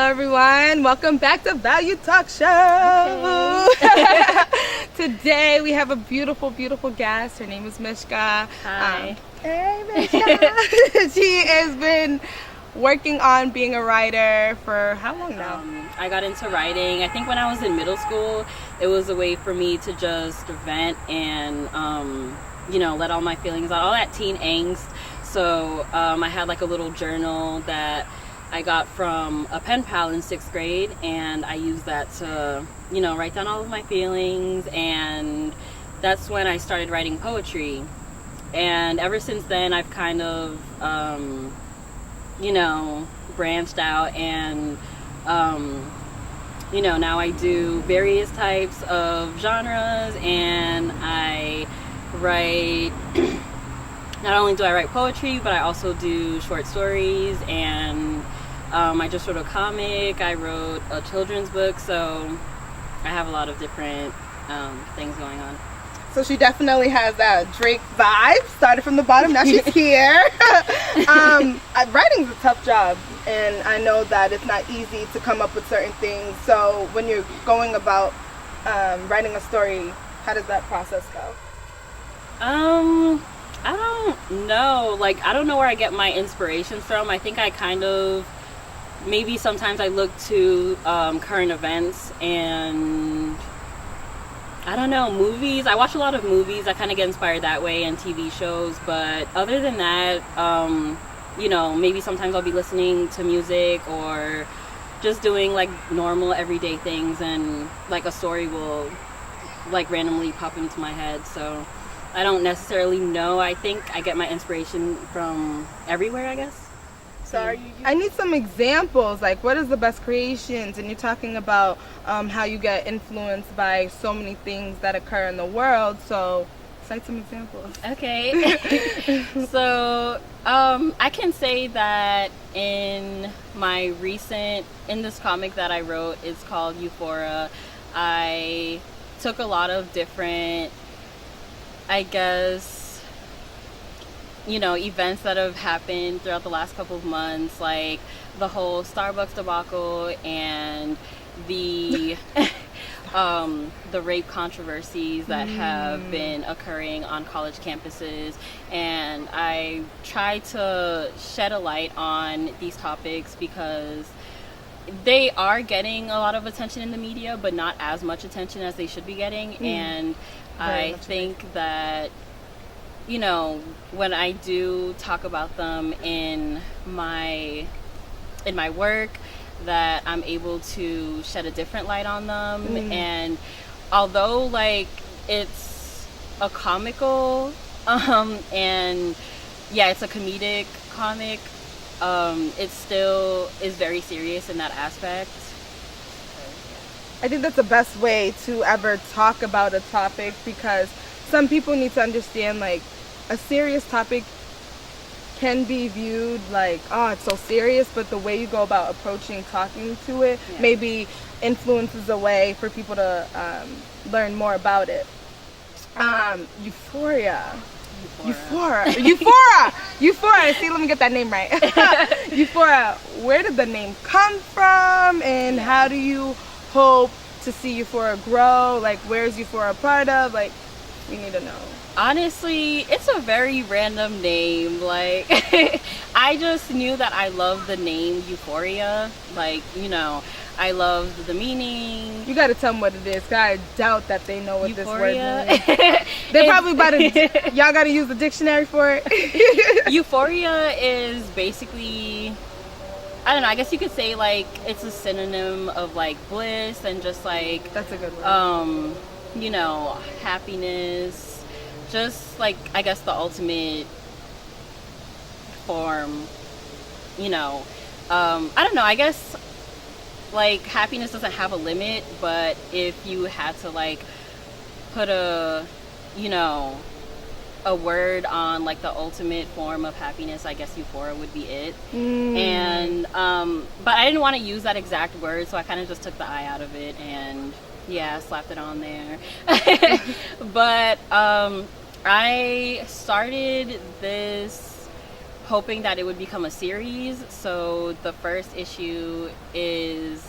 everyone. Welcome back to Valuetalkshow. Okay. Today we have a beautiful, beautiful guest. Her name is Mitchka. Hi. Hey, Mitchka. She has been working on being a writer for how long now? I got into writing, I think when I was in middle school. It was a way for me to just vent and, let all my feelings out, all that teen angst. So I had like a little journal that I got from a pen pal in 6th grade, and I used that to, write down all of my feelings, and that's when I started writing poetry. And ever since then, I've kind of, branched out, and, now I do various types of genres, and I write, not only do I write poetry, but I also do short stories, and I just wrote a comic, I wrote a children's book, so I have a lot of different things going on. So she definitely has that Drake vibe. Started from the bottom, now she's here. Writing's a tough job, and I know that it's not easy to come up with certain things. So when you're going about writing a story, how does that process go? I don't know. I don't know where I get my inspirations from. I think I kind of, maybe sometimes I look to current events, and I don't know, movies. I watch a lot of movies. I kind of get inspired that way, and TV shows. But other than that, maybe sometimes I'll be listening to music or just doing like normal everyday things, and like a story will like randomly pop into my head. So I don't necessarily know. I think I get my inspiration from everywhere, I guess. So I need some examples. Like, what is the best creations? And you're talking about how you get influenced by so many things that occur in the world. So cite some examples. Okay. So I can say that in this comic that I wrote, it's called Euphoric. I took a lot of different, I guess, events that have happened throughout the last couple of months, like the whole Starbucks debacle and the the rape controversies that have been occurring on college campuses. And I try to shed a light on these topics because they are getting a lot of attention in the media, but not as much attention as they should be getting. And I think that when I do talk about them in my work, that I'm able to shed a different light on them. And although it's a comical and it's a comedic comic, it still is very serious in that aspect. I think that's the best way to ever talk about a topic, because some people need to understand, like, a serious topic can be viewed like, oh, it's so serious, but the way you go about approaching talking to it maybe influences a way for people to learn more about it. Euphoria. See, let me get that name right. Euphoria. Where did the name come from, and how do you hope to see Euphoria grow? Like, where's Euphoria a part of? Like, we need to know. Honestly, it's a very random name. Like, I just knew that I loved the name Euphoria. Like, I loved the meaning. You gotta tell them what it is, 'cause I doubt that they know what Euphoria. This word means. They're probably about to, y'all gotta use the dictionary for it. Euphoria is basically, I don't know, I guess you could say like it's a synonym of like bliss, and just like, that's a good word. Happiness. Just like, I guess, the ultimate form, I don't know, I guess, like, happiness doesn't have a limit, but if you had to, like, put a word on, like, the ultimate form of happiness, I guess Euphoria would be it. And, but I didn't want to use that exact word, so I kind of just took the I out of it, and slapped it on there. But I started this hoping that it would become a series. So the first issue is,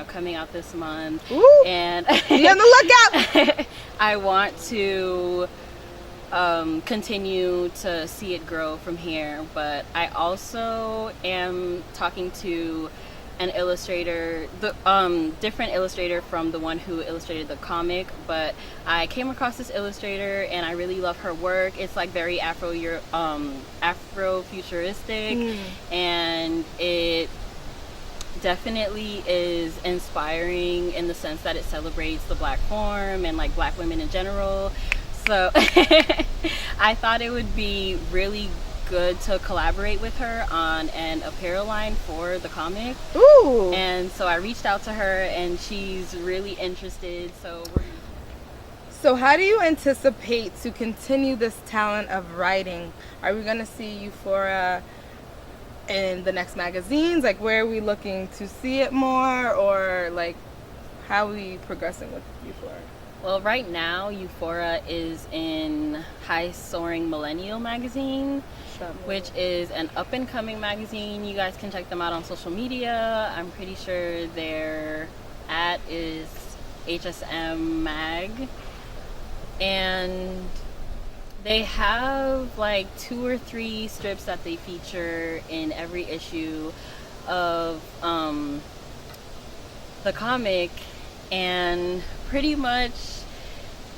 coming out this month. Ooh, and be on the lookout. I want to continue to see it grow from here, but I also am talking to an illustrator, the different illustrator from the one who illustrated the comic, but I came across this illustrator and I really love her work. It's like very Afro-futuristic, and it definitely is inspiring in the sense that it celebrates the Black form and like Black women in general. So I thought it would be really good to collaborate with her on an apparel line for the comic. Ooh. And so I reached out to her and she's really interested. So how do you anticipate to continue this talent of writing? Are we going to see Euphoria in the next magazines? Like, where are we looking to see it more, or like how are we progressing with Euphoria? Well, right now Euphoria is in High Soaring Millennial magazine, which is an up-and-coming magazine. You guys can check them out on social media. I'm pretty sure their @ is HSM Mag. And they have like 2 or 3 strips that they feature in every issue of the comic. And pretty much,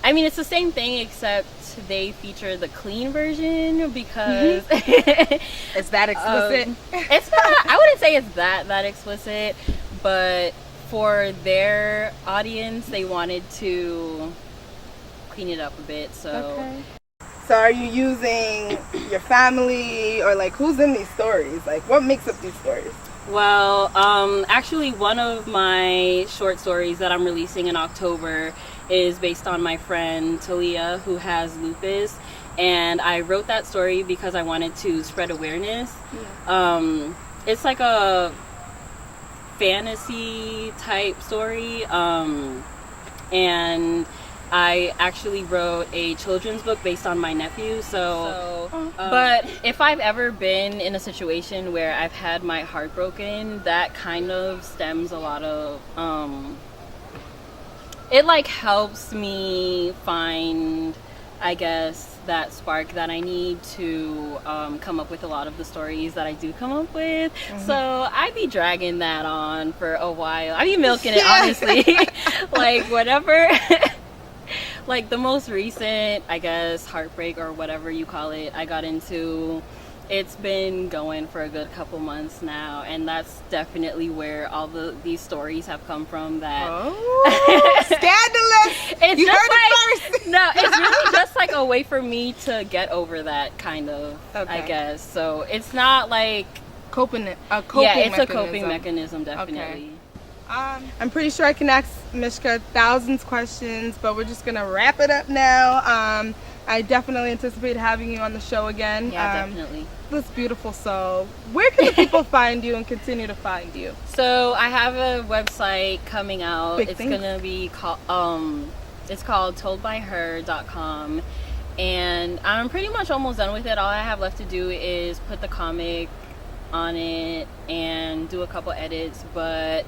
I mean, it's the same thing except they feature the clean version because It's that explicit? It's not, I wouldn't say it's that explicit, but for their audience, they wanted to clean it up a bit. So, okay. So are you using your family, or like who's in these stories? Like, what makes up these stories? well, actually, one of my short stories that I'm releasing in October is based on my friend Talia, who has lupus, and I wrote that story because I wanted to spread awareness. It's like a fantasy type story, and I actually wrote a children's book based on my nephew. But if I've ever been in a situation where I've had my heart broken, that kind of stems a lot of it like helps me find, I guess, that spark that I need to come up with a lot of the stories that I do come up with. So I be dragging that on for a while. I be milking it, honestly. Like, whatever. Like, the most recent, I guess, heartbreak or whatever you call it, I got into, it's been going for a good couple months now, and that's definitely where all these stories have come from. That scandalous! It's you just heard it first. No, it's really just like a way for me to get over that, kind of, I guess. So it's not like a coping a coping mechanism, definitely. Okay. I'm pretty sure I can ask Mitchka thousands questions, but we're just gonna wrap it up now. I definitely anticipate having you on the show again. Yeah, definitely. This beautiful soul. Where can the people find you and continue to find you? So I have a website coming out. It's gonna be called it's called toldbyher.com, and I'm pretty much almost done with it. All I have left to do is put the comic on it and do a couple edits, but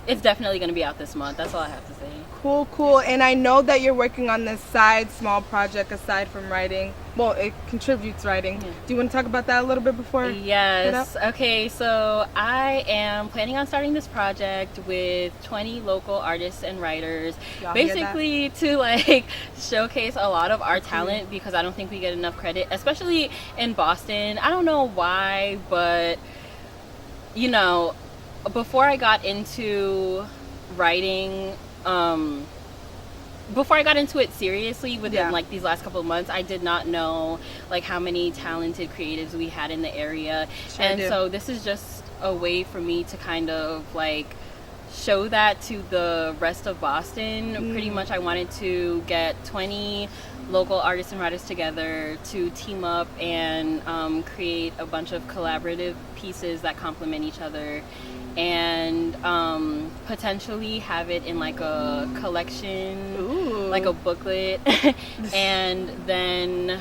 it's definitely going to be out this month. That's all I have to say. Cool. And I know that you're working on this small project aside from writing. Well, it contributes writing. Yeah. Do you want to talk about that a little bit before? Yes. Okay, so I am planning on starting this project with 20 local artists and writers, basically to like showcase a lot of our talent, because I don't think we get enough credit, especially in Boston. I don't know why, but before I got into writing, before I got into it seriously within like these last couple of months, I did not know like how many talented creatives we had in the area. So this is just a way for me to kind of like show that to the rest of Boston. Pretty much I wanted to get 20 local artists and writers together to team up and create a bunch of collaborative pieces that complement each other, and potentially have it in like a collection, like a booklet, and then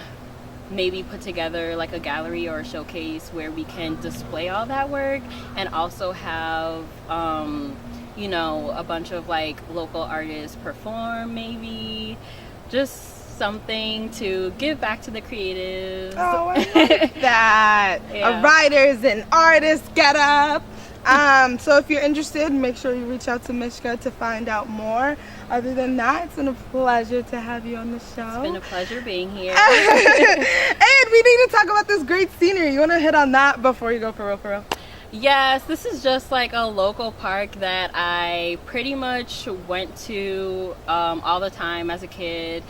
maybe put together like a gallery or a showcase where we can display all that work, and also have you know, a bunch of like local artists perform, maybe just something to give back to the creatives. Oh, I like that. Yeah. A writers and artists get up. So if you're interested, make sure you reach out to Mitchka to find out more. Other than that, it's been a pleasure to have you on the show. It's been a pleasure being here. And we need to talk about this great scenery. You want to hit on that before you go for real? Yes, this is just like a local park that I pretty much went to all the time as a kid.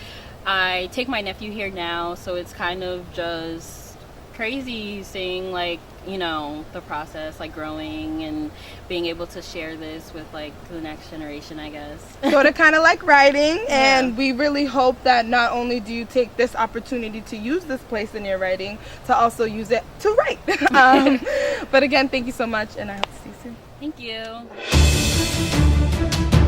I take my nephew here now, so it's kind of just crazy seeing, like, you know, the process, like, growing and being able to share this with, like, the next generation, I guess. Sort of kind of like writing, and Yeah. we really hope that not only do you take this opportunity to use this place in your writing, to also use it to write. But again, thank you so much, and I hope to see you soon. Thank you.